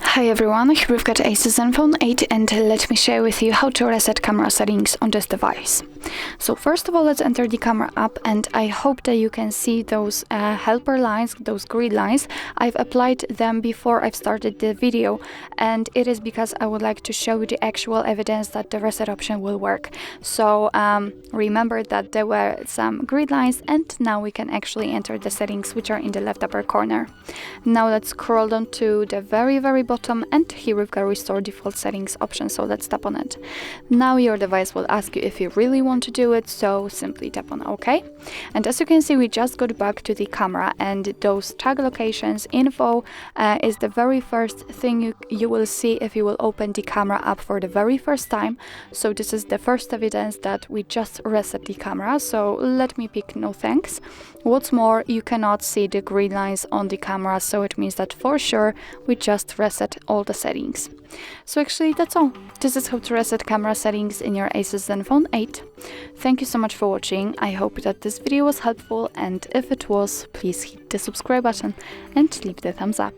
Hi everyone, here we've got ASUS ZenFone 8 and let me share with you how to reset camera settings on this device. So first of all, let's enter the camera app, and I hope that you can see those helper lines, those grid lines. I've applied them before I've started the video, and it is because I would like to show you the actual evidence that the reset option will work. So remember that there were some grid lines, and now we can actually enter the settings which are in the left upper corner. Now let's scroll down to the very bottom, and here we've got restore default settings option, so let's tap on it. Now your device will ask you if you really want to do it, so simply tap on OK. And as you can see, we just got back to the camera, and those tag locations info is the very first thing you will see if you will open the camera app for the very first time. So this is the first evidence that we just reset the camera, so let me pick no thanks. What's more, you cannot see the green lines on the camera, so it means that for sure we just reset all the settings. So actually that's all. This is how to reset camera settings in your ASUS ZenFone 8. Thank you so much for watching. I hope that this video was helpful, and if it was, please hit the subscribe button and leave the thumbs up.